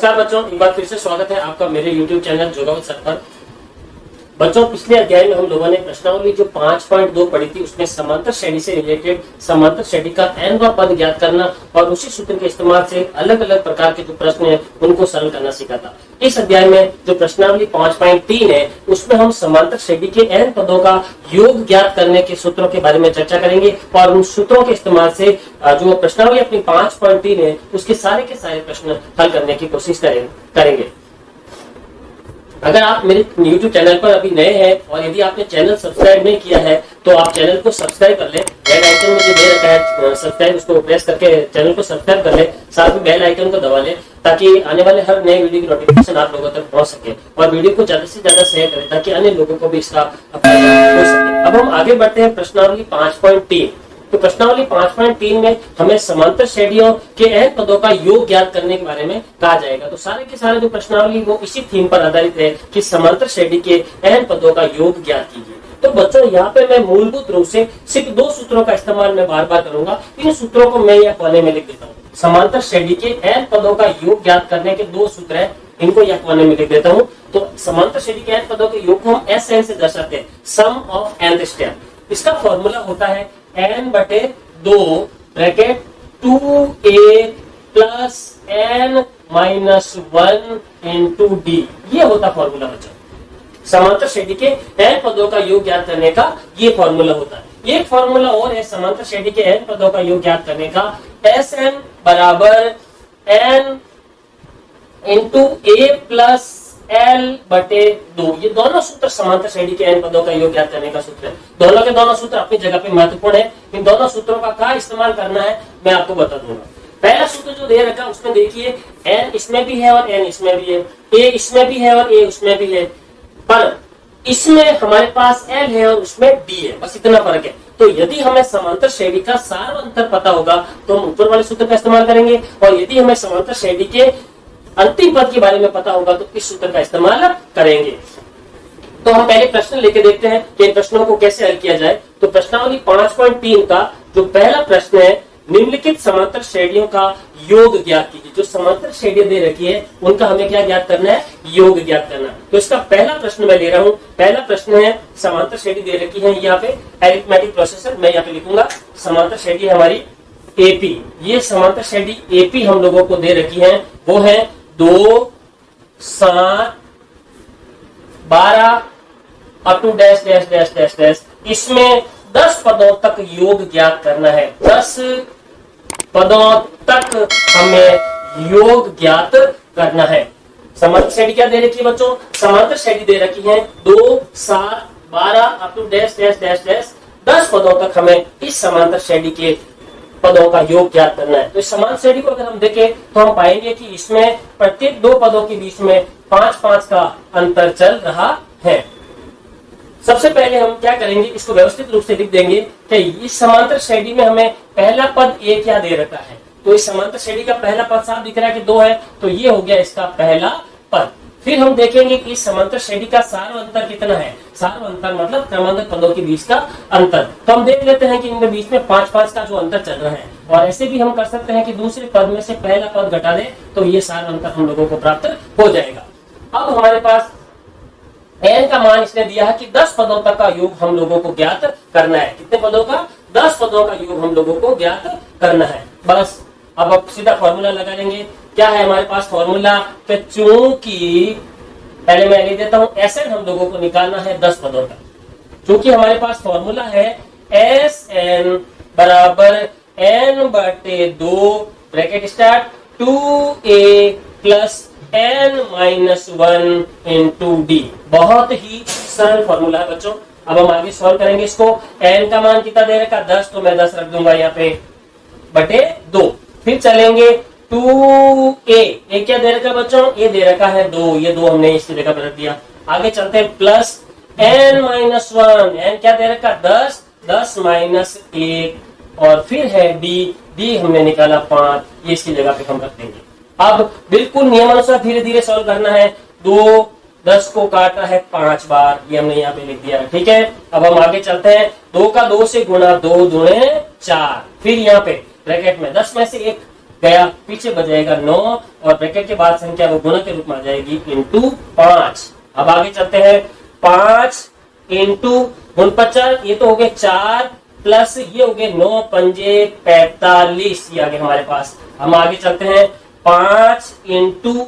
नमस्कार बच्चों, एक बार फिर से स्वागत है आपका मेरे YouTube चैनल जोगावत सर पर। बच्चों, पिछले अध्याय में हम लोगों ने प्रश्नावली जो 5.2 पढ़ी थी उसमें समांतर श्रेणी से रिलेटेड समांतर श्रेणी का nवां पद ज्ञात करना और उसी सूत्र के इस्तेमाल से अलग अलग प्रकार के जो प्रश्न है उनको सरल करना सीखा था। इस अध्याय में जो प्रश्नावली 5.3 है उसमें हम समांतर श्रेणी के n पदों का योग ज्ञात करने के सूत्रों के बारे में चर्चा करेंगे और उन सूत्रों के इस्तेमाल से जो प्रश्नावली अपनी 5.3 है उसके सारे के सारे प्रश्न हल करने की कोशिश करेंगे। अगर आप मेरे YouTube चैनल पर अभी नए हैं और यदि आपने चैनल सब्सक्राइब नहीं किया है तो आप चैनल को सब्सक्राइब कर ले। बेल आइकन में जो दे रखा है सब्सक्राइब, उसको प्रेस करके चैनल को सब्सक्राइब कर ले, साथ में बेल आइकन को दबा ले ताकि आने वाले हर नए वीडियो की नोटिफिकेशन आप लोगों तक पहुंच सके और वीडियो को ज्यादा से ज्यादा शेयर करें ताकि अन्य लोगों को भी इसका फायदा हो सके। अब हम आगे बढ़ते हैं प्रश्नावली 5.3। तो प्रश्नावली 5.3 में हमें समांतर श्रेणियों के n पदों का योग ज्ञात करने के बारे में कहा जाएगा। तो सारे के सारे जो प्रश्नावली वो इसी थीम पर आधारित है कि समांतर श्रेणी के n पदों का योग ज्ञात कीजिए। तो बच्चों, यहाँ पे मैं मूलभूत रूप से सिर्फ दो सूत्रों का इस्तेमाल मैं बार बार करूंगा। इन सूत्रों को मैं यह कोने में लिख देता हूँ। समांतर श्रेणी के n पदों का योग ज्ञात करने के दो सूत्र है, इनको यह कोने में लिख देता हूँ। तो समांतर श्रेणी के n पदों के योग को हम SN से दर्शाते हैं, सम ऑफ nth स्टेप। इसका फॉर्मूला होता है n/2 bracket 2a plus n minus 1 into D. ये होता फॉर्मूला बच्चों। समांतर श्रेणी के n पदों का योग ज्ञात करने का ये फॉर्मूला होता है। एक फॉर्मूला और है समांतर श्रेणी के n पदों का योग ज्ञात करने का, Sn बराबर n into a plus L/2। ये दोनों सूत्र समांतर श्रेणी के n पदों का योग ज्ञात करने का सूत्र है। दोनों के दोनों सूत्र अपनी जगह पे महत्वपूर्ण है। इन दोनों सूत्रों का क्या इस्तेमाल करना है मैं आपको बता दूंगा। पहला सूत्र जो दे रखा है उसमें देखिए n इसमें भी है और n इसमें भी है, a इसमें भी है और a उसमें भी है, पर इसमें हमारे पास L है और उसमें D है, बस इतना फर्क है। तो यदि हमें समांतर श्रेणी का सार अंतर पता होगा तो हम ऊपर वाले सूत्र का इस्तेमाल करेंगे और यदि हमें समांतर श्रेणी के अंतिम पद के बारे में पता होगा तो इस सूत्र का इस्तेमाल करेंगे। तो हम पहले प्रश्न लेके देखते हैं कि इन प्रश्नों को कैसे हल किया जाए। तो प्रश्नावली 5.3 का जो पहला प्रश्न है, निम्नलिखित समांतर श्रेणियों का योग ज्ञात कीजिए। जो समांतर श्रेणियां दे रखी है उनका हमें क्या ज्ञात करना है, योग ज्ञात करना। तो इसका पहला प्रश्न मैं ले रहा हूं। पहला प्रश्न है, समांतर श्रेणी दे रखी है, यहाँ पे अरिथमेटिक प्रोसेसर मैं यहाँ पे लिखूंगा। समांतर श्रेणी हमारी AP, ये समांतर श्रेणी AP हम लोगों को दे रखी है, वो है 2, 7, 12 up to dash dash dash dash dash. इसमें 10 पदों तक योग ज्ञात करना है। 10 पदों तक हमें योग ज्ञात करना है। समांतर श्रेणी क्या दे रखी है बच्चों? समांतर श्रेणी दे रखी है 2, 7, 12 up to dash dash dash dash. 10 पदों तक हमें इस समांतर श्रेणी के पदों का योग ज्ञात करना है। तो इस समान श्रेणी को अगर हम देखें तो हम पाएंगे कि इसमें प्रत्येक दो पदों के बीच में 5-5 का अंतर चल रहा है। सबसे पहले हम क्या करेंगे, इसको व्यवस्थित रूप से लिख देंगे कि इस समांतर श्रेणी में हमें पहला पद a क्या दे रखा है। तो इस समांतर श्रेणी का पहला पद साफ दिख रहा है कि 2 है, तो ये हो गया इसका पहला पद। फिर हम देखेंगे कि इस समांतर श्रेणी का सार अंतर कितना है। सार अंतर मतलब क्रमांकित पदों के बीच का अंतर। तो हम देख लेते हैं कि इनके बीच में 5-5 का जो अंतर चल रहा है। और ऐसे भी हम कर सकते हैं कि दूसरे पद में से पहला पद घटा दें तो ये सार अंतर हम लोगों को प्राप्त हो जाएगा। अब हमारे पास n का मान इसने दिया है कि 10 पदों तक का योग हम लोगों को ज्ञात करना है। कितने पदों का? 10 पदों का योग हम लोगों को ज्ञात करना है। बस अब सीधा फॉर्मूला लगा लेंगे। क्या है हमारे पास फॉर्मूला? कि चूंकि पहले मैं लिख देता हूं, Sn हम लोगों को निकालना है 10 पदों तक। चूंकि हमारे पास फॉर्मूला है Sn बराबर n/2 bracket start 2a plus n minus 1 into D. बहुत ही सरल फॉर्मूला है बच्चों। अब हम आगे सॉल्व करेंगे इसको। n का मान कितना दे रखा? 10, तो मैं 10 रख दूंगा यहाँ पे बटे 2। फिर चलेंगे 2a, ये क्या दे रखा बच्चों? ये दे रखा है 2, ये 2 हमने इसकी जगह पर रख दिया। आगे चलते हैं प्लस n माइनस 1, n क्या दे रखा? 10, 10 माइनस 1 और फिर है d हमने निकाला 5, ये इसकी जगह पे हम रख देंगे। अब बिल्कुल नियमानुसार धीरे धीरे सॉल्व करना है। 2 10 को काटा है 5 बार, ये हमने यहाँ पे लिख दिया है। ठीक है, अब हम आगे चलते हैं। 2 का 2 से गुणा, 2 दूणे 4, फिर यहाँ पे ब्रैकेट में 10 में से 1 गया, पीछे बचेगा 9 और ब्रैकेट के बाद संख्या वो गुणा के रूप में आ जाएगी इंटू 5। अब आगे चलते हैं, 5 इंटू 49, ये तो हो गए 4 प्लस ये हो गए 9 पंजे 45, ये आ गए हमारे पास। हम आगे चलते हैं, 5 इंटू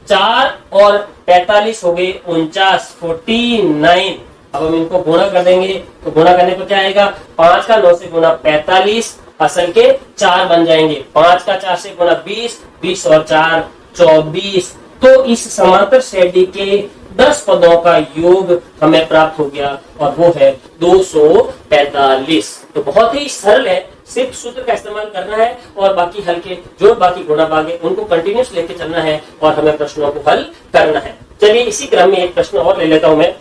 4 और 45 हो गए 49, 49। अब हम इनको गुणा कर देंगे तो गुणा करने पर क्या आएगा, 5 का 9 से गुणा 45, असल के 4 बन जाएंगे, 5 का 4 से गुणा 20, 20 और 4 24। तो इस समांतर श्रेणी के 10 पदों का योग हमें प्राप्त हो गया और वो है 245। तो बहुत ही सरल है, सिर्फ सूत्र का इस्तेमाल करना है और बाकी हल्के जोड़ बाकी गुणा भागे उनको कंटिन्यूस लेके चलना है और हमें प्रश्नों को हल करना है। चलिए इसी क्रम में एक प्रश्न और ले लेता हूं मैं।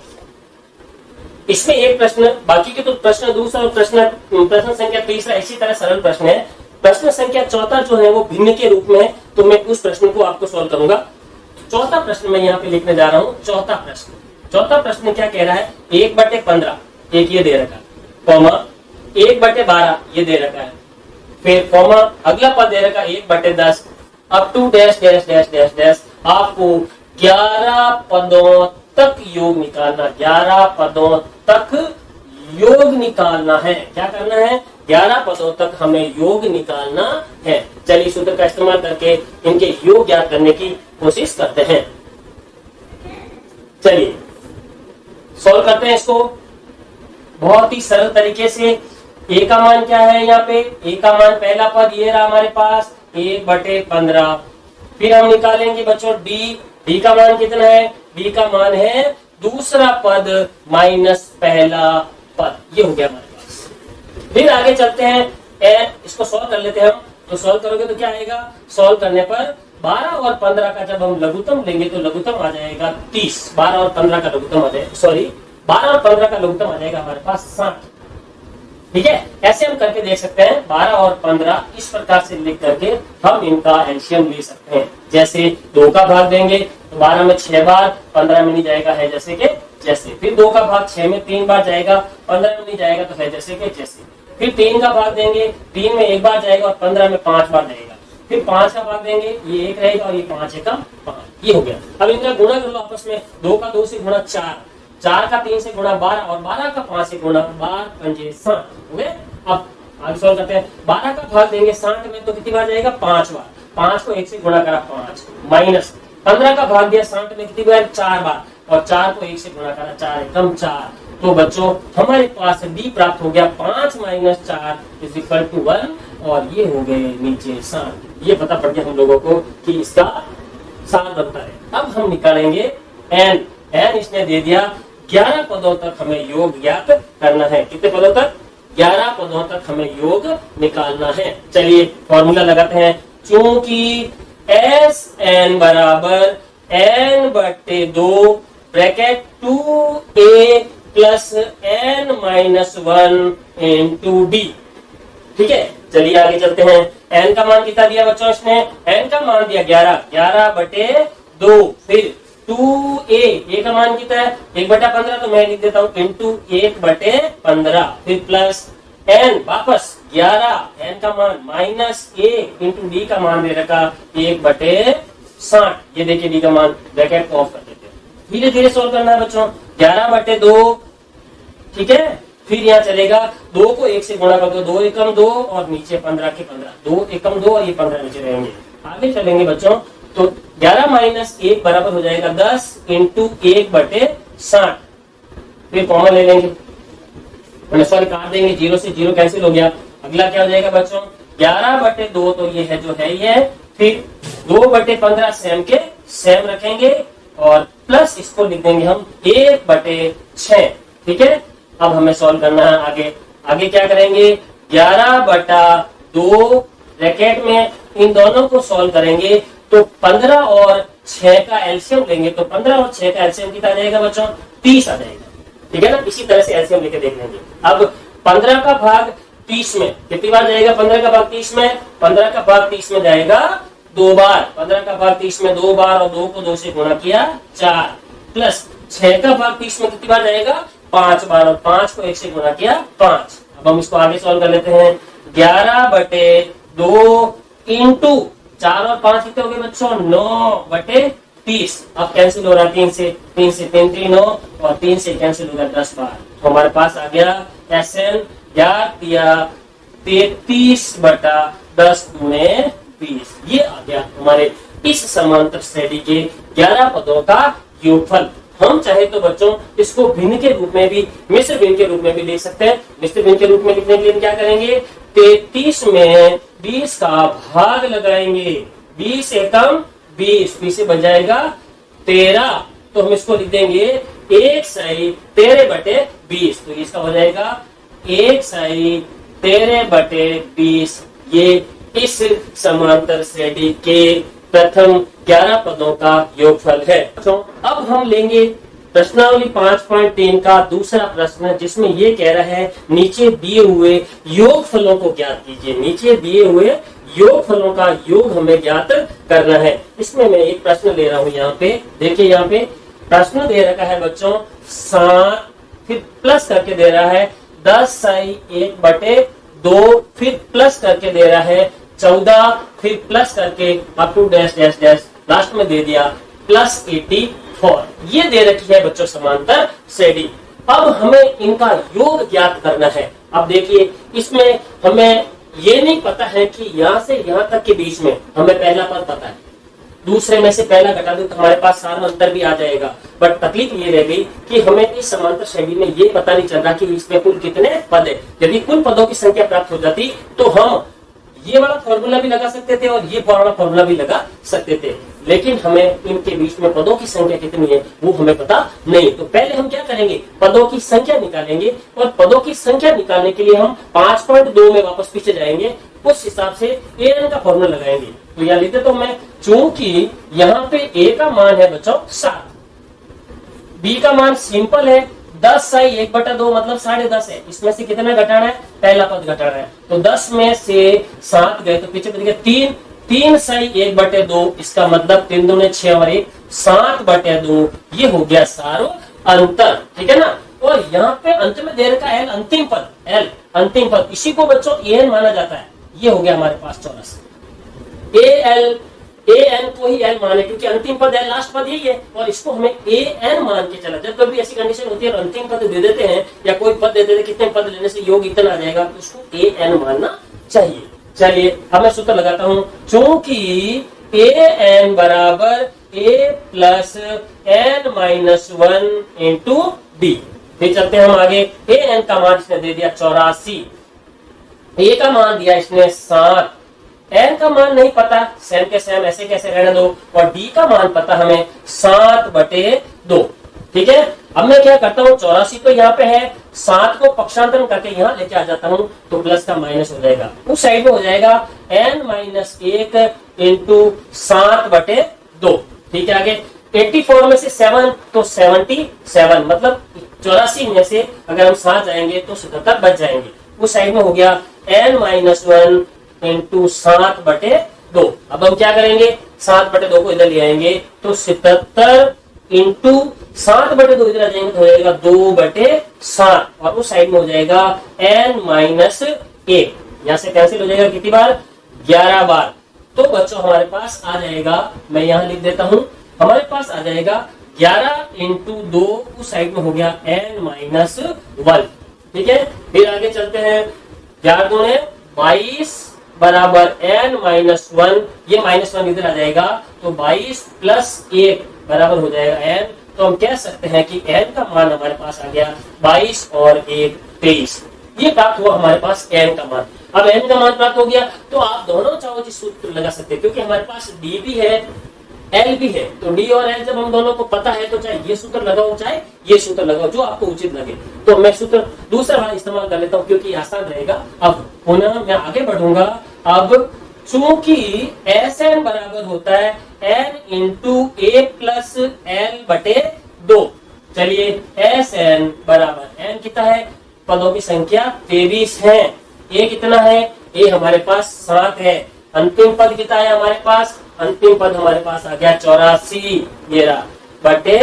इसमें एक प्रश्न, बाकी के तो प्रश्न दूसरा और प्रश्न संख्या तीसरा इसी तरह सरल प्रश्न है। प्रश्न संख्या चौथा जो है वो भिन्न के रूप में है, तो मैं उस प्रश्न को आपको सॉल्व करूंगा। चौथा प्रश्न मैं यहाँ पे लिखने जा रहा हूं। चौथा प्रश्न क्या कह रहा है, 1/15 एक ये दे रखा है, कॉमा 1/12 ये दे रखा है, फिर कॉमा अगला पद दे रखा है 1/10 up to dash dash dash dash dash. आपको 11 पदों तक योग निकालना, 11 पदों तक योग निकालना है। क्या करना है, 11 पदों तक हमें योग निकालना है। चलिए सूत्र का इस्तेमाल करके इनके योग ज्ञात करने की कोशिश करते हैं। चलिए सॉल्व करते हैं इसको बहुत ही सरल तरीके से। ए का मान क्या है, यहाँ पे ए का मान पहला पद ये रहा हमारे पास 1/15। फिर हम निकालेंगे बच्चों डी का मान कितना है, डी का मान है दूसरा पद माइनस पहला पद, ये हो गया हमारे पास। फिर आगे चलते हैं, इसको सॉल्व कर लेते हैं हम। तो सॉल्व करोगे तो क्या आएगा, सॉल्व करने पर 12 और 15 का जब हम लघुत्तम लेंगे तो लघुत्तम आ जाएगा 30। 12 और 15 का लघुत्तम आ जाएगा, सॉरी 12 और 15 का लघुत्तम आ जाएगा हमारे पास 60। ठीक है, ऐसे हम करके देख सकते हैं। 12 और 15 इस प्रकार से लिख करके हम इनका एलसीएम ले सकते हैं। जैसे 2 का भाग देंगे तो 12 में 6 बार, 15 में नहीं जाएगा है जैसे के जैसे। फिर 2 का भाग 6 में 3 बार जाएगा, 15 में नहीं जाएगा तो है जैसे के जैसे। फिर 3 का भाग देंगे, 3 में 1 बार जाएगा और 15 में 5 बार जाएगा। फिर 5 का भाग देंगे, ये 1 रहेगा और ये 5 एकम 5, ये हो गया। अब इनका गुणा कर लो आपस में, 2 का 2 से गुणा 4, 4 का 3 से गुणा 12 और 12 का 5 से गुणा 12 पंजे 60 हो गए। अब आगे सॉल्व करते हैं, 12 का भाग देंगे 60 में तो कितनी बार जाएगा, 5 बार। 5 को 1 से गुणा करा 5 माइनस 15 का भाग दिया 60 में कितनी बार, 4 बार और 4 को 1 से गुणा करा 4 एकम 4। तो बच्चों हमारे पास डी प्राप्त हो गया 5 माइनस 4 इज इक्वल टू 1 और ये हो गए नीचे 60। ये पता पड़ गया हम लोगों को कि इसका 7 बनता है। अब हम निकालेंगे एन इसने दे दिया 11 पदों तक हमें योग ज्ञात करना है। कितने पदों तक, 11 पदों तक हमें योग निकालना है। चलिए फॉर्मूला लगाते हैं, चूंकि एस एन बराबर n/2 bracket 2a plus n-1 into D. ठीक है, चलिए आगे चलते हैं। n का मान कितना दिया बच्चों इसने, n का मान दिया 11/2। फिर 2a का मान कितना है 1/15, तो मैं लिख देता हूँ इंटू 1/15। फिर प्लस n वापस 11, n का मान माइनस a इंटू डी का मान दे रखा 1/60। ये देखिए डी का मान, ब्रैकेट को ऑफ कर देते हैं। धीरे धीरे सोल्व करना है बच्चों, 11/2। ठीक है, फिर यहाँ चलेगा 2 को 1 से गुणा कर दो, 2 एकम 2 और नीचे 15 के 15, 2 एकम 2 और ये 15 नीचे रहेंगे। आगे चलेंगे बच्चों तो 11 माइनस 1 बराबर हो जाएगा 10 इंटू 1/60। फिर कॉमन ले लेंगे, सॉरी काट देंगे, 0 से 0 कैंसिल हो गया। अगला क्या हो जाएगा बच्चों, 11/2 तो ये है जो है ये। फिर 2/15 सेम के सेम रखेंगे और प्लस इसको लिख देंगे हम 1/6। ठीक है, अब हमें सॉल्व करना है आगे। आगे क्या करेंगे, 11/2 ब्रैकेट में इन दोनों को सॉल्व करेंगे तो 15 और 6 का एलसीएम लेंगे तो 15 और 6 का एलसीएम कितना आ जाएगा बच्चों, 30 आ जाएगा। ठीक है ना, इसी तरह से एलसीएम लेके देख लेंगे। अब 15 का भाग 30 में कितनी बार जाएगा, 15 का भाग 30 में, 15 का भाग 30 में जाएगा 2 बार। 15 का भाग 30 में 2 बार और 2 को 2 से गुणा किया 4, प्लस 6 का भाग 30 में कितनी बार जाएगा, 5 बार और 5 को 1 से गुणा किया 5। अब हम इसको आगे सॉल्व कर लेते हैं, 11/2 इंटू 4 और 5 कितने हो गए बच्चों? 9/30। अब कैंसिल हो रहा है 3 से 3 3 9 और 3 से कैंसिल हो गया 10 बार। तो हमारे पास आ गया SN ज्ञात किया 33/10 गुणे 20। ये आ गया हमारे इस समांतर श्रेणी के 11 पदों का योगफल। हम चाहे तो बच्चों इसको भिन्न के रूप में भी, मिश्र भिन्न के रूप में भी लिख सकते हैं। मिश्र भिन्न के रूप में लिखने के लिए क्या करेंगे? 33 में 20 का भाग लगाएंगे। 20 एकम 20, 20 से बच जाएगा 13। तो हम इसको लिख देंगे 1/13/20। तो इसका हो जाएगा 1/13/20। ये इस समांतर श्रेणी के प्रथम 11 पदों का योगफल है। तो अब हम लेंगे प्रश्नावली 5.3 का दूसरा प्रश्न, जिसमें ये कह रहा है नीचे दिए हुए योगफलों को ज्ञात कीजिए। नीचे दिए हुए योगफलों का योग हमें ज्ञात करना है। इसमें मैं एक प्रश्न ले रहा हूं। यहाँ पे देखिए, यहाँ पे प्रश्न दे रखा है बच्चों 7, फिर प्लस करके दे रहा है 10/1/2, फिर प्लस करके दे रहा है 14, फिर प्लस करके up to dash dash dash last में दे दिया +84। ये दे रखी है बच्चों समांतर श्रेणी। अब हमें इनका योग ज्ञात करना है। अब देखिए, इसमें हमें ये नहीं पता है कि यहाँ से यहाँ तक के बीच में हमें पहला पद पता है, दूसरे में से पहला घटा दो तो हमारे पास सारा अंतर भी आ जाएगा। बट तकलीफ ये रह गई कि हमें इस समांतर श्रेणी में ये पता नहीं चल रहा कि इसमें कुल कितने पद है। यदि कुल पदों की संख्या प्राप्त हो जाती तो हम ये वाला फॉर्मूला भी लगा सकते थे और ये वाला फॉर्मूला भी लगा सकते थे, लेकिन हमें इनके बीच में पदों की संख्या कितनी है वो हमें पता नहीं। तो पहले हम क्या करेंगे? पदों की संख्या निकालेंगे, और पदों की संख्या निकालने के लिए हम 5.2 में वापस पीछे जाएंगे, उस हिसाब से an का फॉर्मूला लगाएंगे। तो यहाँ लिखते तो मैं, चूंकि यहाँ पे a का मान है बच्चों 7, b का मान सिंपल है 10/1/2 मतलब 10.5 है। इसमें से कितना घटाना है? पहला पद घटाना है। तो 10 में से 7 गए तो पीछे बच गया 3, 3/1/2। इसका मतलब 3 दूने 6 और 1 7/2। ये हो गया सारो अंतर, ठीक है ना। और यहाँ पे अंत में दे रखा है अंतिम पद, L अंतिम पद, इसी को बच्चों an माना जाता है। ये हो गया हमारे पास 84। an को ही L माने, क्योंकि अंतिम पद है, लास्ट पद यही है, और इसको हमें an मान के चला। जब कभी ऐसी कंडीशन होती है और अंतिम पद दे देते हैं या कोई पद दे देते, कितने पद लेने से योग इतना आ जाएगा, तो उसको an मानना चाहिए। चलिए अब मैं सूत्र लगाता हूं, चूंकि an बराबर a plus n-1 into d। फिर चलते हैं हम आगे। an का मान इसने दे दिया 84, a का मान दिया इसने 7, n का मान नहीं पता, सेम के सेम ऐसे कैसे रहने दो, और d का मान पता हमें 7/2। ठीक है, अब मैं क्या करता हूँ, 84 तो यहाँ पे है, 7 को पक्षांतरण करके यहाँ लेके आ जाता हूँ, तो प्लस का माइनस हो जाएगा, उस साइड में हो जाएगा n-1 इंटू 7/2। ठीक है, आगे 84 में से 7 तो 77, मतलब 84 में से अगर हम 7 जाएंगे तो 77 बच जाएंगे, उस साइड में हो गया n-1 इंटू 7/2। अब हम क्या करेंगे, 7/2 को इधर ले आएंगे तो 77 इंटू 7/2 इधर आ जाएंगे तो हो जाएगा 2/7, और उस साइड में हो जाएगा n-1। यहाँ से कैंसिल हो जाएगा कितनी बार, 11 बार। तो बच्चों हमारे पास आ जाएगा, मैं यहाँ लिख देता हूँ, हमारे पास आ जाएगा 11 इंटू 2, उस साइड में हो गया n-1। ठीक है, फिर आगे चलते हैं, 11 दूने 22 बराबर n-1, ये -1 इधर आ जाएगा, तो 22 प्लस 1 बराबर हो जाएगा n। तो हम कह सकते हैं कि n का मान हमारे पास आ गया 22 और 1 23। ये प्राप्त हुआ हमारे पास n का मान। अब n का मान प्राप्त हो गया तो आप दोनों चाहो जी सूत्र लगा सकते हैं, क्योंकि हमारे पास d भी है L भी है, तो D और L जब हम दोनों को पता है तो चाहे ये सूत्र लगाओ चाहे ये सूत्र लगाओ, जो आपको उचित लगे। तो मैं सूत्र दूसरा वाला इस्तेमाल कर लेता हूँ क्योंकि आसान रहेगा। अब पुनः मैं आगे बढ़ूंगा। अब चूंकि Sn बराबर होता है n into a plus l/2। चलिए Sn बराबर n कितना है, पदों की संख्या 23 है, a कितना है, a हमारे पास 7 है, अंतिम पद कितना है हमारे पास, अंतिम पद हमारे पास आ गया 84 ये रहा बटे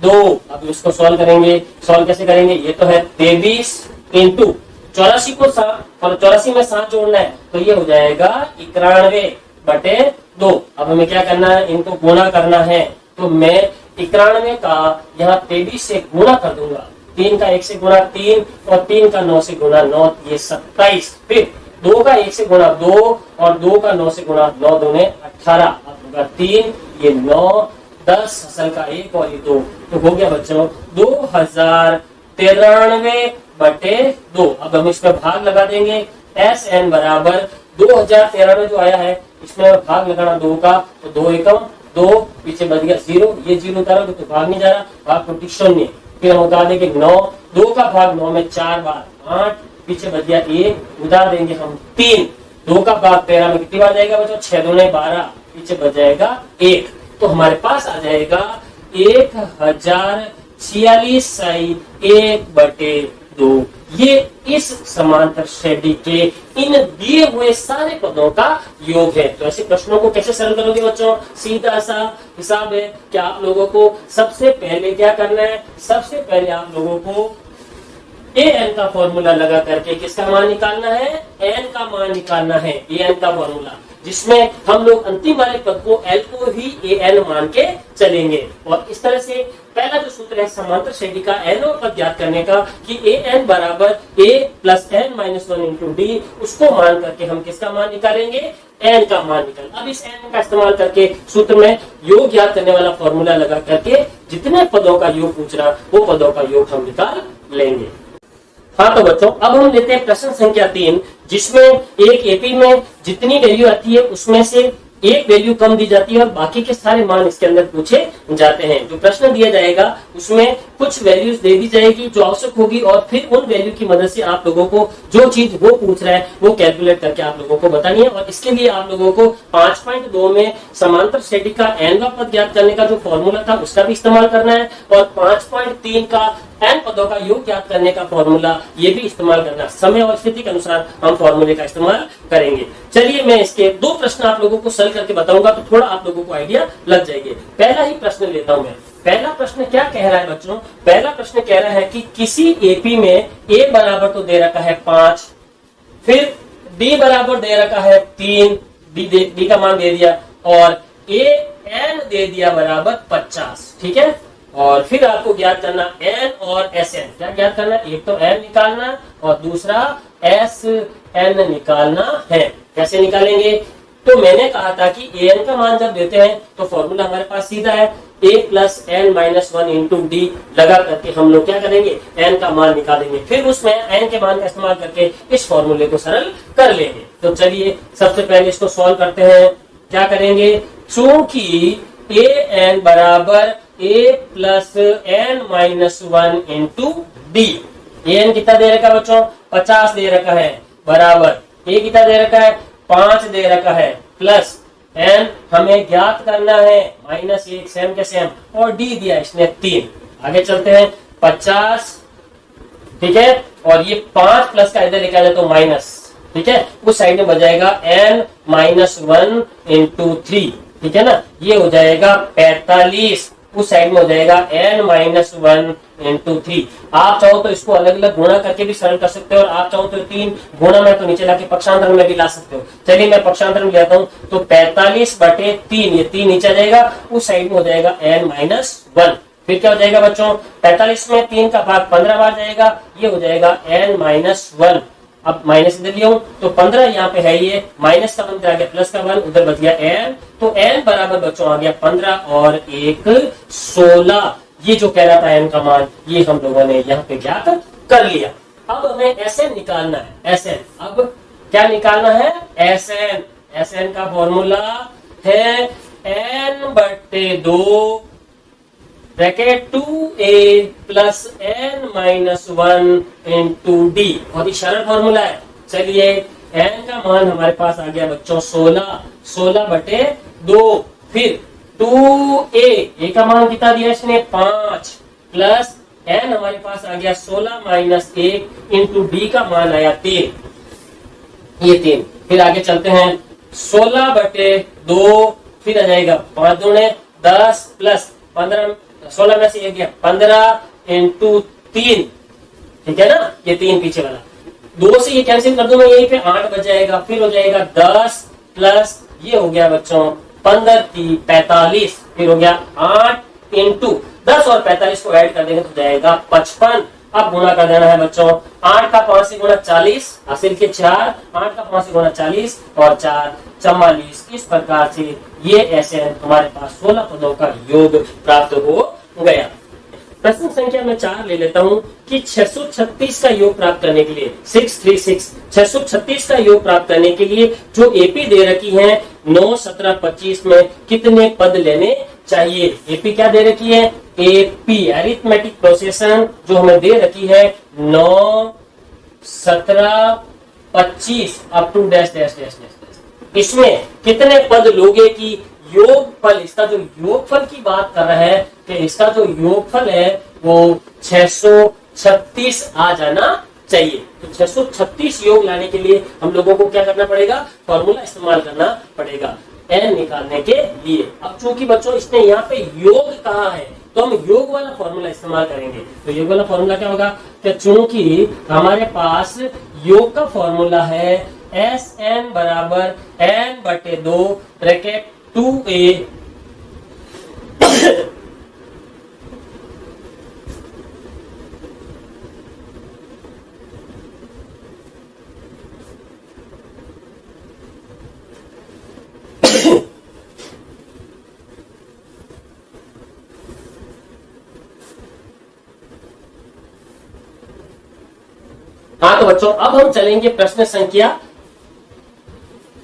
2। अब इसको सॉल्व करेंगे, सॉल्व कैसे करेंगे, ये तो है 23 इंटू 84 को 7 और 84 में 7 जोड़ना है तो ये हो जाएगा 91 बटे 2। अब हमें क्या करना है, इनको गुणा करना है। तो मैं 91 का यहाँ 23 से गुणा कर दूंगा। 3 का 1 से गुणा 3 और 3 का 9 से गुणा 9, ये 27। फिर 2 का 1 से गुणा 2 और 2 का 9 से गुणा 9 दूने 18। अब होगा 3, ये 9, 10 असल का 1 और ये 2। तो हो गया बच्चों 2093/2। अब हम इसमें भाग लगा देंगे। SN बराबर 2013 में जो आया है इसमें भाग लगाना 2 का, तो 2 एकम 2, पीछे बच गया 0, ये 0 उतारोगे तो भाग नहीं जा रहा, भाग टूटी 0। फिर हम उतार देंगे 9, 2 का भाग 9 में 4 बार 8, पीछे बच गया 1, उतार देंगे हम 3। 2 का भाग 13 में कितनी बार जाएगा बच्चों, 6 दूने 12, पीछे बच जाएगा 1। तो हमारे पास आ जाएगा 1046/1/2। ये इस समांतर श्रेणी के इन दिए हुए सारे पदों का योग है। तो ऐसे प्रश्नों को कैसे सरल करोगे बच्चों, सीधा सा हिसाब है कि आप लोगों को सबसे पहले क्या करना है, सबसे पहले आप लोगों को an का फॉर्मूला लगा करके किसका मान निकालना है, n का मान निकालना है। an का फॉर्मूला जिसमें हम लोग अंतिम वाले पद को l को ही an मान के चलेंगे। और इस तरह से पहला जो सूत्र है समांतर श्रेणी का nवां पद ज्ञात करने का कि an बराबर a plus n minus 1 into D, उसको मान करके हम किसका मान निकालेंगे, n का मान निकाल। अब इस n का इस्तेमाल करके सूत्र में योग ज्ञात करने वाला फॉर्मूला लगा करके जितने पदों का योग पूछ रहा वो पदों का योग हम निकाल लेंगे। हाँ तो बच्चों अब हम लेते हैं प्रश्न संख्या 3, जिसमें एक एपी में जितनी वैल्यू आती है उसमें से एक वैल्यू कम दी जाती है और बाकी के सारे मान इसके अंदर पूछे जाते हैं। जो प्रश्न दिया जाएगा उसमें कुछ वैल्यूज दे दी जाएगी जो आवश्यक होगी और फिर उन वैल्यू की मदद से आप लोगों को जो चीज वो पूछ रहा है वो कैलकुलेट करके आप लोगों को बतानी है। और इसके लिए आप लोगों को 5.2 में समांतर श्रेणी का nवां पद ज्ञात करने का जो फॉर्मूला था उसका भी इस्तेमाल करना है और 5.3 का n पदों का योग ज्ञात करने का फॉर्मूला ये भी इस्तेमाल करना। समय और स्थिति के अनुसार हम फॉर्मूले का इस्तेमाल करेंगे। चलिए मैं इसके 2 प्रश्न आप लोगों को सॉल्व करके बताऊंगा तो थोड़ा आप लोगों को आइडिया लग जाएगी। पहला ही प्रश्न लेता हूं मैं। पहला प्रश्न क्या कह रहा है बच्चों, पहला प्रश्न कह रहा है कि किसी एपी में a बराबर तो दे रखा है 5, फिर d बराबर दे रखा है 3, d का मान दे दिया और an दे दिया बराबर 50। ठीक है, और फिर आपको ज्ञात करना n और sn। क्या ज्ञात करना, एक तो n निकालना और दूसरा sn निकालना है। कैसे निकालेंगे, तो मैंने कहा था कि an का मान जब देते हैं तो फॉर्मूला हमारे पास सीधा है a plus n minus 1 into D लगा करके हम लोग क्या करेंगे, n का मान निकालेंगे, फिर उसमें n के मान का इस्तेमाल करके इस फॉर्मूले को सरल कर लेंगे। तो चलिए सबसे पहले इसको सॉल्व करते हैं। क्या करेंगे, चूंकि an बराबर a plus n minus 1 into D, an कितना दे रखा है बच्चों, 50 दे रखा है, बराबर a कितना दे रखा है, 5 दे रखा है, प्लस n हमें ज्ञात करना है माइनस 1 सेम के सेम और d दिया इसने 3। आगे चलते हैं 50, ठीक है, और ये 5 प्लस का इधर निकाले तो माइनस, ठीक है, उस साइड में बजाएगा n माइनस 1 इंटू 3, ठीक है ना, ये हो जाएगा 45, उस साइड में हो जाएगा n माइनस 1 इंटू 3। आप चाहो तो इसको अलग अलग गुणा करके भी सरल कर सकते हो और आप चाहो तो 3 गुणा में तो नीचे लाके पक्षांतर में भी ला सकते हो। चलिए मैं पक्षांतर में लेता हूँ, तो 45/3, ये 3 नीचे आ जाएगा, उस साइड में हो जाएगा n माइनस 1। फिर क्या हो जाएगा बच्चों, 45 में 3 का भाग 15 बार जाएगा, ये हो जाएगा n माइनस 1। अब माइनस इधर लिया हूं तो 15 यहाँ पे है, ये माइनस का 1 आ गया, प्लस का 1 उधर बच गया n, तो n बराबर बच्चों आ गया 15 और 1 16। ये जो कह रहा था n का मान ये हम लोगों ने यहाँ पे ज्ञात कर लिया। अब हमें Sn निकालना है। Sn अब क्या निकालना है, Sn का फॉर्मूला है n/2 bracket 2a plus n minus 1 into D. बहुत ही सरल फॉर्मूला है। चलिए n का मान हमारे पास आ गया बच्चों 16/2, फिर 2a का मान कितना दिया इसने 5, प्लस n हमारे पास आ गया 16 माइनस 1 इंटू डी का मान आया 3, ये 3। फिर आगे चलते हैं 16/2, फिर आ जाएगा 5 दूने 10 प्लस 15, 16 में से 1 गया 15 इंटू 3, ठीक है ना, ये 3 पीछे वाला, 2 से ये कैंसिल कर दूं मैं, यहीं पे 8 बच जाएगा, फिर हो जाएगा 10 प्लस ये हो गया बच्चों 15 की 45, फिर हो गया 8 इंटू 10 और 45 को ऐड कर देंगे तो जाएगा 55। अब गुणा कर देना है बच्चों, 8 का 5 से गुणा 40, हासिल के 4, 8 का 5 से गुणा 40 और 4 44। इस प्रकार से ये ऐसे हमारे पास 16 पदों का योग प्राप्त हो गया। प्रश्न संख्या में 4 ले लेता हूं कि 636 का योग प्राप्त करने के लिए 636 636 का योग प्राप्त करने के लिए जो एपी दे रखी है 9, 17, 25 में कितने पद लेने चाहिए। एपी क्या दे रखी है, एपी अरिथमेटिक प्रोसेशन जो हमें दे रखी है 9, 17, 25 up to dash dash dash dash. इसमें कितने पद लोगे कि योगफल, इसका जो योगफल की बात कर रहा है कि इसका जो योगफल है वो 636 आ जाना चाहिए। तो 636 योग लाने के लिए हम लोगों को क्या करना पड़ेगा, फॉर्मूला इस्तेमाल करना पड़ेगा n निकालने के लिए। अब चूंकि बच्चों इसने यहाँ पे योग कहा है तो हम योग वाला फॉर्मूला इस्तेमाल करेंगे। तो योग वाला फॉर्मूला क्या होगा कि चूंकि हमारे पास योग का फॉर्मूला है Sn बराबर n/2 ब्रैकेट 2a हाँ तो बच्चों अब हम चलेंगे प्रश्न संख्या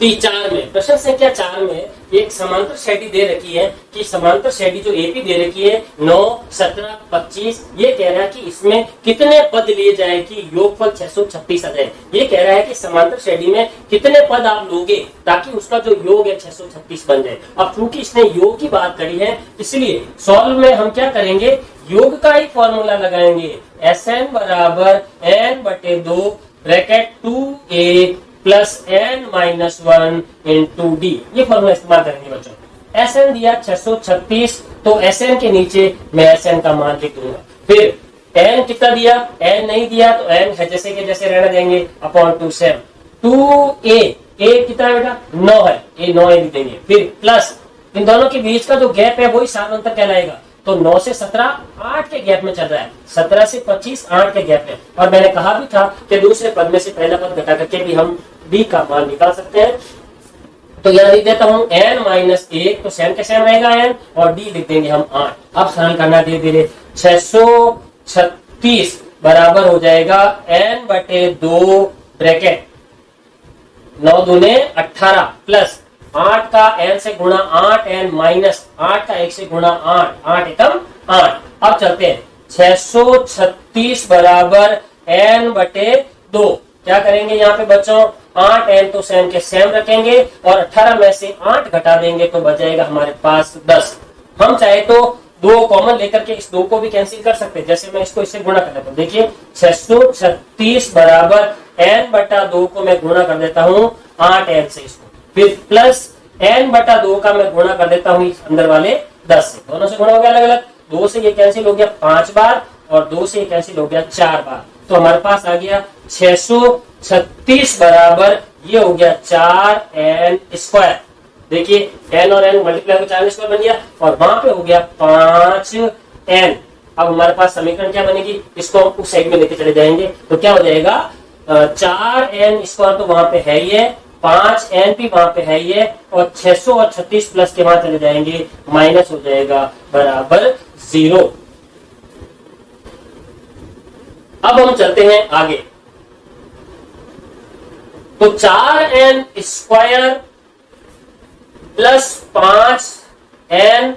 4 में। प्रश्न संख्या 4 में एक समांतर श्रेणी दे रखी है कि समांतर श्रेणी जो एपी दे रखी है 9, 17, 25, ये कह रहा है कि इसमें कितने पद लिए जाए कि योगफल 636 आ जाए। ये कह रहा है कि समांतर श्रेणी में कितने पद आप लोगे ताकि उसका जो योग है 636 बन जाए। अब चूंकि इसने योग की बात करी है इसलिए सॉल्व में हम क्या करेंगे, योग का ही फॉर्मूला लगाएंगे। Sn बराबर n/2 bracket 2a plus n-1 into D, ये फॉर्मूला इस्तेमाल करेंगे बच्चों। Sn दिया 636 तो Sn के नीचे मैं Sn का मान लिख दूंगा। फिर n कितना दिया, n नहीं दिया तो n है जैसे के जैसे रहने देंगे अपॉन 2 7 2a, a कितना है बेटा 9 है, a 9 लिख देंगे। फिर प्लस इन दोनों के बीच का जो गैप है वही सार अंतर कहलाएगा। तो 9 से 17 8 के गैप में चल रहा है, 17 से 25 8 के गैप है। और मैंने कहा भी था कि दूसरे पद में से पहला पद घटा करके भी हम b का मान निकाल सकते हैं। तो यहाँ लिख देता हूँ n-1 तो सेम के सेम रहेगा n और d लिख देंगे हम 8। अब सरल करना धीरे धीरे, 636 बराबर हो जाएगा n/2 ब्रैकेट 9 दूने 18 प्लस 8 का n से गुणा 8n माइनस 8 का 1 से गुणा 8, 8 एकम 8। अब चलते हैं 636 बराबर n/2, क्या करेंगे यहाँ पे बच्चों 8n तो सेम के सेम रखेंगे और 18 में से 8 घटा देंगे तो बचेगा हमारे पास 10। हम चाहे तो 2 कॉमन लेकर के इस 2 को भी कैंसिल कर सकते हैं। जैसे मैं इसको इससे गुणा कर देता हूँ, देखिए 636 बराबर n/2 को मैं गुणा कर देता हूँ 8n से, इसको फिर प्लस n/2 का मैं गुणा कर देता हूँ अंदर वाले 10 से। दोनों से गुणा हो गया अलग अलग, 2 से ये कैंसिल हो गया 5 बार और 2 से ये कैंसिल हो गया 4 बार। तो हमारे पास आ गया 636 बराबर ये हो गया 4n²। देखिए n और n मल्टीप्लाई हो 4n² बन गया और वहां पे हो गया 5n। अब हमारे पास समीकरण क्या बनेगी, इसको हम उस साइड में लेके चले जाएंगे तो क्या हो जाएगा 4n² तो वहां पे है ही है, 5n भी वहां पे है ही है और 600 और 36 प्लस के वहां चले जाएंगे माइनस हो जाएगा बराबर 0। अब हम चलते हैं आगे, तो 4n² प्लस 5n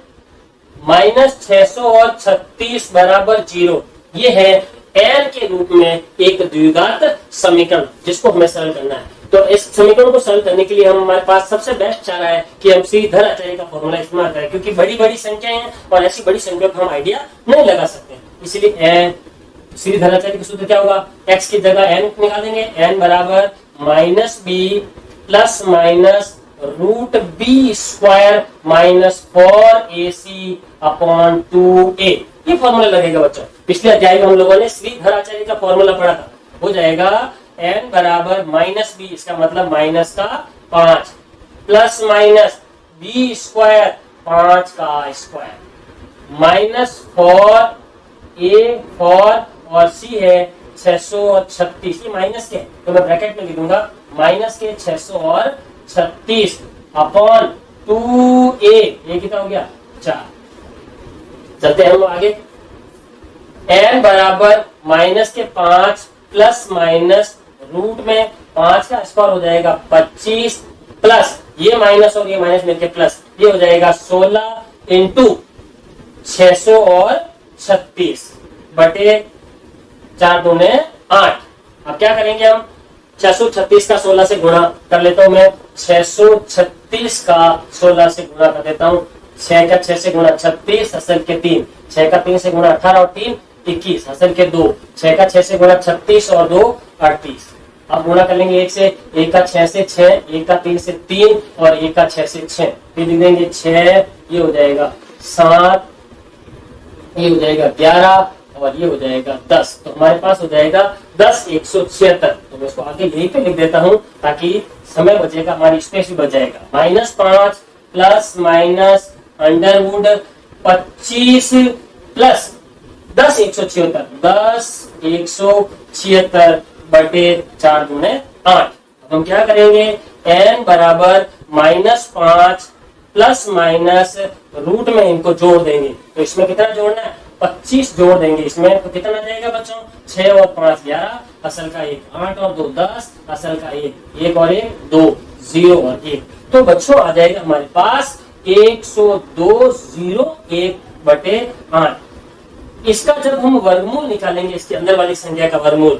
माइनस 600 और 36 बराबर 0, ये है n के रूप में एक द्विघात समीकरण जिसको हमें सरल करना है। तो इस समीकरण को सरल करने के लिए हमारे पास सबसे बेस्ट चारा है कि हम श्रीधर आचार्य का फॉर्मूला इस्तेमाल करें, क्योंकि बड़ी बड़ी संख्याएं हैं और ऐसी बड़ी संख्या को हम आइडिया नहीं लगा सकते। इसलिए श्रीधर आचार्य का सूत्र क्या होगा, x की जगह n निकालेंगे, n बराबर -b plus minus √b² minus 4ac upon 2a, ये फॉर्मूला लगेगा बच्चों। पिछले अध्याय में हम लोगों ने श्रीधर आचार्य का फॉर्मूला पढ़ा था, हो जाएगा n बराबर -b, इसका मतलब माइनस का 5 प्लस माइनस बी स्क्वायर 5 का स्क्वायर माइनस 4 और सी है 636, ये माइनस के तो मैं ब्रैकेट में लिखूंगा माइनस के 636 अपॉन 2a, ये कितना हो गया 4। चलते हैं हम आगे। n बराबर माइनस के 5 प्लस माइनस रूट में 5 का स्क्वायर हो जाएगा 25 प्लस ये माइनस और ये माइनस मिलके प्लस, ये हो जाएगा 16 इंटू 636 बटे 4 दूने 8। अब क्या करेंगे हम 636 का 16 से गुणा कर लेता हूं मैं, 636 का 16 से गुणा कर देता हूं, 6 का 6 से गुणा 36 असल के 3, 6 का 3 से गुणा 18 और 3 21 असल के 2, 6 का 6 से गुणा 36 और 2 38। अब गुणा कर लेंगे 1 से, 1 का 6 से 6, 1 का 3 से 3 और 1 का 6 से 6, फिर लिख देंगे 6, ये हो जाएगा 7, ये हो जाएगा 11 और ये हो जाएगा 10। तो हमारे पास हो जाएगा 10 176। तो मैं इसको आगे यहीं पे लिख देता हूं ताकि समय बचेगा, हमारी स्पेस भी बच जाएगा। -5 plus minus under root 25 plus 10 176, 10 176 बटे 4 दूने 8। हम क्या करेंगे n बराबर -5 प्लस माइनस रूट में इनको जोड़ देंगे, तो इसमें कितना जोड़ना है 25 जोड़ देंगे इसमें, तो कितना आ जाएगा बच्चों 6 और 5 11, असल का 1 8 और 2 10, असल का 1 और 1 2 0 और 1। तो बच्चों आ जाएगा हमारे पास 102.01 बटे 8। इसका जब हम वर्गमूल निकालेंगे, इसके अंदर वाली संख्या का वर्गमूल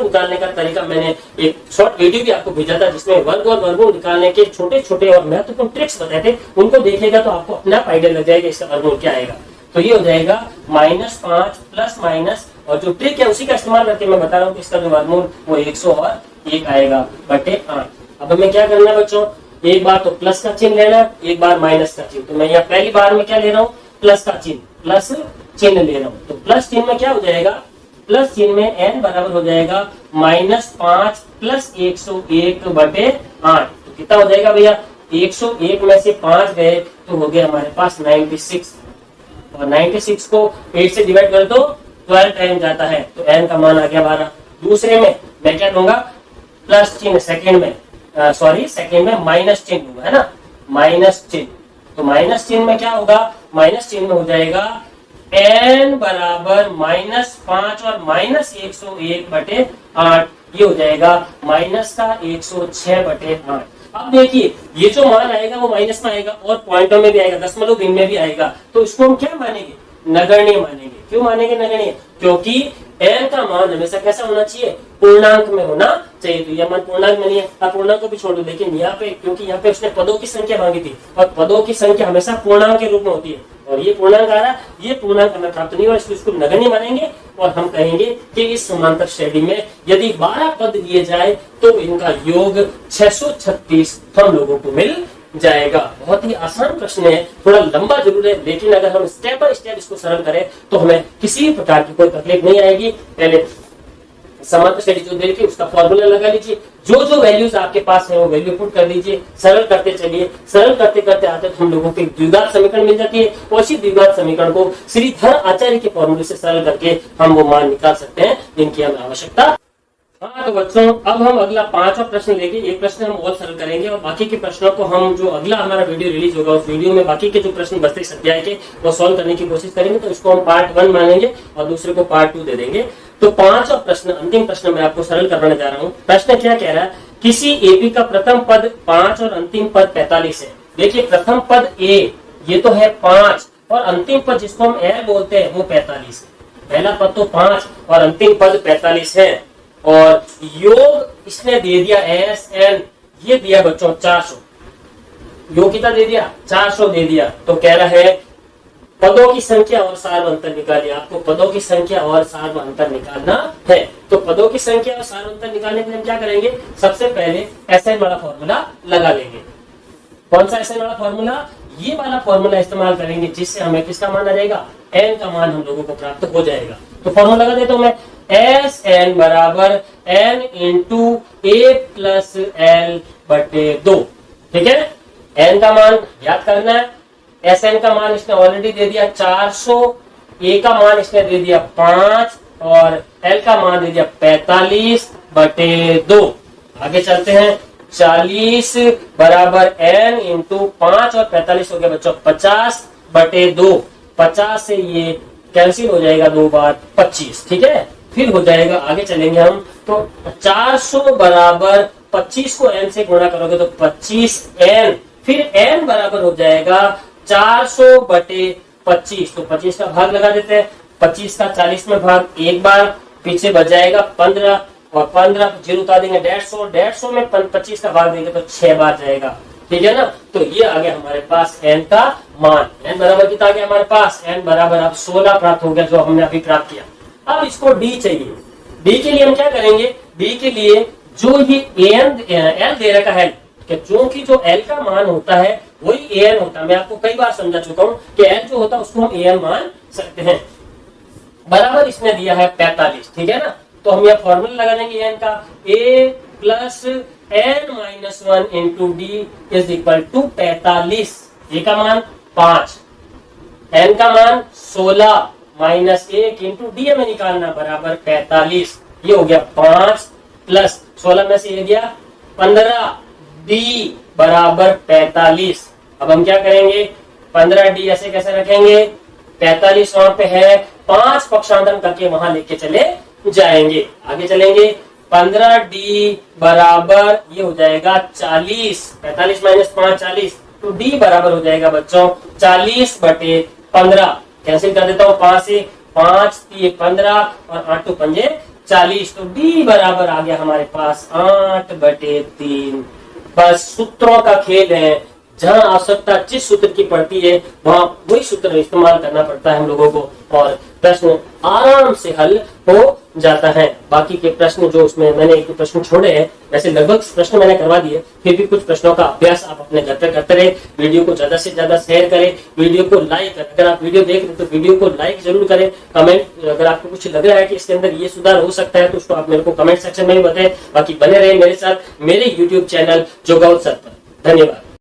निकालने का तरीका मैंने एक शॉर्ट वीडियो भी आपको भेजा था जिसमें वर्ग और वर्गमूल निकालने के छोटे छोटे और महत्वपूर्ण ट्रिक्स बताए थे, उनको देखेगा तो आपको अपना आइडिया लग जाएगा इसका वर्गमूल क्या आएगा। तो ये हो जाएगा -5 प्लस माइनस, और जो ट्रिक है उसी का इस्तेमाल करके मैं बता रहा हूँ कि इसका जो वर्गमूल वो 101 आएगा बटे 8। अब हमें क्या करना है बच्चों, एक बार तो प्लस का चिन्ह लेना, एक बार माइनस का चिन्ह। तो मैं यहाँ पहली बार में क्या ले रहा हूँ प्लस का चिन्ह, प्लस चिन्ह ले रहा हूँ। तो प्लस चिन्ह में क्या हो जाएगा, प्लस चिन्ह में n बराबर हो जाएगा -5 प्लस 101 बटे 8। तो कितना हो जाएगा भैया 101 में से 5 गए तो हो गया हमारे पास 96, और 96 को 8 से डिवाइड कर दो 12 टाइम जाता है, तो n का मान आ गया 12। दूसरे में मैं क्या दूंगा प्लस चिन्ह, सेकंड में माइनस चिन्ह दूंगा, है ना, माइनस चिन्ह। तो माइनस चिन्ह में क्या होगा, माइनस चिन्ह में हो जाएगा n बराबर -5 और -101 बटे 8, ये हो जाएगा माइनस का 106 बटे 8। अब देखिए ये जो मान आएगा वो माइनस में आएगा और पॉइंटों में भी आएगा, दशमलव भिन्न में भी आएगा, तो इसको हम क्या मानेंगे नगण्य मानेंगे। क्यों मानेंगे नगण्य, क्योंकि n का मान हमेशा कैसा होना चाहिए पूर्णांक में होना चाहिए। तो यह मान पूर्णांक में नहीं है, अपूर्णांक को भी छोड़ दो, लेकिन यहाँ पे क्योंकि यहाँ पे उसने पदों की संख्या मांगी थी और पदों की संख्या हमेशा पूर्णांक के रूप में होती है, और ये पूर्णांक आ रहा है, ये पूर्णांक हमें प्राप्त नहीं हुआ, इसको नगण्य मानेंगे। और हम कहेंगे कि इस समांतर श्रेणी में यदि 12 पद दिए जाए तो इनका योग 636 हम लोगों को मिल जाएगा। बहुत ही आसान प्रश्न है, थोड़ा लंबा जरूर है, लेकिन अगर हम स्टेप बाय स्टेप इसको सरल करें तो हमें किसी भी प्रकार की कोई तकलीफ नहीं आएगी। पहले समांतर श्रेणी जो दे रखी उसका फॉर्मूला लगा लीजिए, जो जो वैल्यूज आपके पास है वो वैल्यू पुट कर दीजिए, सरल करते चलिए। सरल करते करते आते तो हम लोगों को द्विघात समीकरण मिल जाती है, और इसी द्विघात समीकरण को श्रीधर आचार्य के फॉर्मूले से सरल करके हम वो मान निकाल सकते हैं जिनकी हमें आवश्यकता। हाँ तो बच्चों अब हम अगला 5वां प्रश्न लेंगे, एक प्रश्न हम और सरल करेंगे और बाकी के प्रश्नों को हम जो अगला हमारा वीडियो रिलीज होगा उस वीडियो में बाकी के जो प्रश्न बचते इस अध्याय के वो सॉल्व करने की कोशिश करेंगे। तो इसको हम पार्ट 1 मानेंगे और दूसरे को पार्ट 2 दे देंगे। तो 5वां प्रश्न, अंतिम प्रश्न मैं आपको सरल करवाने जा रहा हूँ। प्रश्न क्या कह रहा है, किसी एपी का प्रथम पद 5 और अंतिम पद 45 है। देखिए प्रथम पद ए ये तो है 5 और अंतिम पद जिसको हम एल बोलते हैं वो 45 है। पहला पद तो 5 और अंतिम पद 45 है, और योग इसने दे दिया एस एन, ये दिया बच्चों 400। योग कितना दे दिया 400 दे दिया। तो कह रहा है पदों की संख्या और सार्व अंतर निकालिए, आपको पदों की संख्या और सार्व अंतर निकालना है। तो पदों की संख्या और सार्व अंतर निकालने के लिए हम क्या करेंगे, सबसे पहले एसएन वाला फॉर्मूला लगा लेंगे। कौन सा एसएन वाला फॉर्मूला, ये वाला फॉर्मूला इस्तेमाल करेंगे जिससे हमें किसका मान आ जाएगा एन का मान हम लोगों को प्राप्त हो जाएगा। तो फॉर्मूला लगा देता हूं मैं, एस एन बराबर एन इंटू ए प्लस एल बटे 2। ठीक है, एन का मान याद करना है, एस एन का मान इसने ऑलरेडी दे दिया 400, ए का मान इसने दे दिया 5 और एल का मान दे दिया 45/2। आगे चलते हैं, 40 बराबर एन इंटू 5 और 45 हो गया बच्चों 50/2। 50 से ये कैंसिल हो जाएगा 2 बार 25, ठीक है। फिर हो जाएगा, आगे चलेंगे हम, तो 400 बराबर 25 को n से गुणा करोगे तो 25n, फिर n बराबर हो जाएगा 400/25। तो 25 का भाग लगा देते हैं, 25 का 40 में भाग एक बार, पीछे बच जाएगा 15 और 15 जीरो उतार देंगे 150 में 25 का भाग देंगे तो 6 बार जाएगा, ठीक है ना। तो ये आ गया हमारे पास n का मान। n बराबर कितना आ गया हमारे पास, n बराबर अब 16 प्राप्त हो गया जो हमने अभी प्राप्त किया। अब इसको d चाहिए, d के लिए हम क्या करेंगे, d के लिए जो ये l दे रखा है, क्योंकि जो l का मान होता है वही an होता है। मैं आपको कई बार समझा चुका हूँ कि l जो होता है उसको हम an मान सकते हैं। बराबर इसने दिया है 45, ठीक है ना। तो हम यह फॉर्मूला लगा देंगे n का, a plus n-1 into d is equal to 45। A का मान 5, n का मान 16 माइनस 1 इंटू डी हमें निकालना बराबर 45। ये हो गया 5 प्लस 16 में से ये गया 15, डी बराबर 45। अब हम क्या करेंगे, 15 डी ऐसे कैसे रखेंगे, 45 वहां पे है, 5 पक्षांतरण करके वहां लेके चले जाएंगे। आगे चलेंगे, 15 डी बराबर ये हो जाएगा 40, 45 माइनस 5 40, तो डी बराबर हो जाएगा बच्चों 40/15। कैंसिल कर देता हूँ 5 से, 5 3 15 और 8 2 5 40, तो डी बराबर आ गया हमारे पास 8/3। बस सूत्रों का खेल है, जहां आवश्यकता जिस सूत्र की पड़ती है वहां वही सूत्र इस्तेमाल करना पड़ता है हम लोगों को, और प्रश्न आराम से हल हो जाता है। बाकी के प्रश्न जो उसमें मैंने एक प्रश्न छोड़े हैं, वैसे लगभग प्रश्न मैंने करवा दिए, फिर भी कुछ प्रश्नों का अभ्यास आप अपने घर पे करते रहे। वीडियो को ज्यादा से ज्यादा शेयर करें, वीडियो को लाइक करें, अगर आप वीडियो देख रहे तो वीडियो को लाइक जरूर करें। कमेंट, अगर आपको कुछ लग रहा है कि इसके अंदर ये सुधार हो सकता है तो उसको आप मेरे को कमेंट सेक्शन में भी बताएं। बाकी बने रहे मेरे साथ मेरे यूट्यूब चैनल जोगाओ सर पर। धन्यवाद।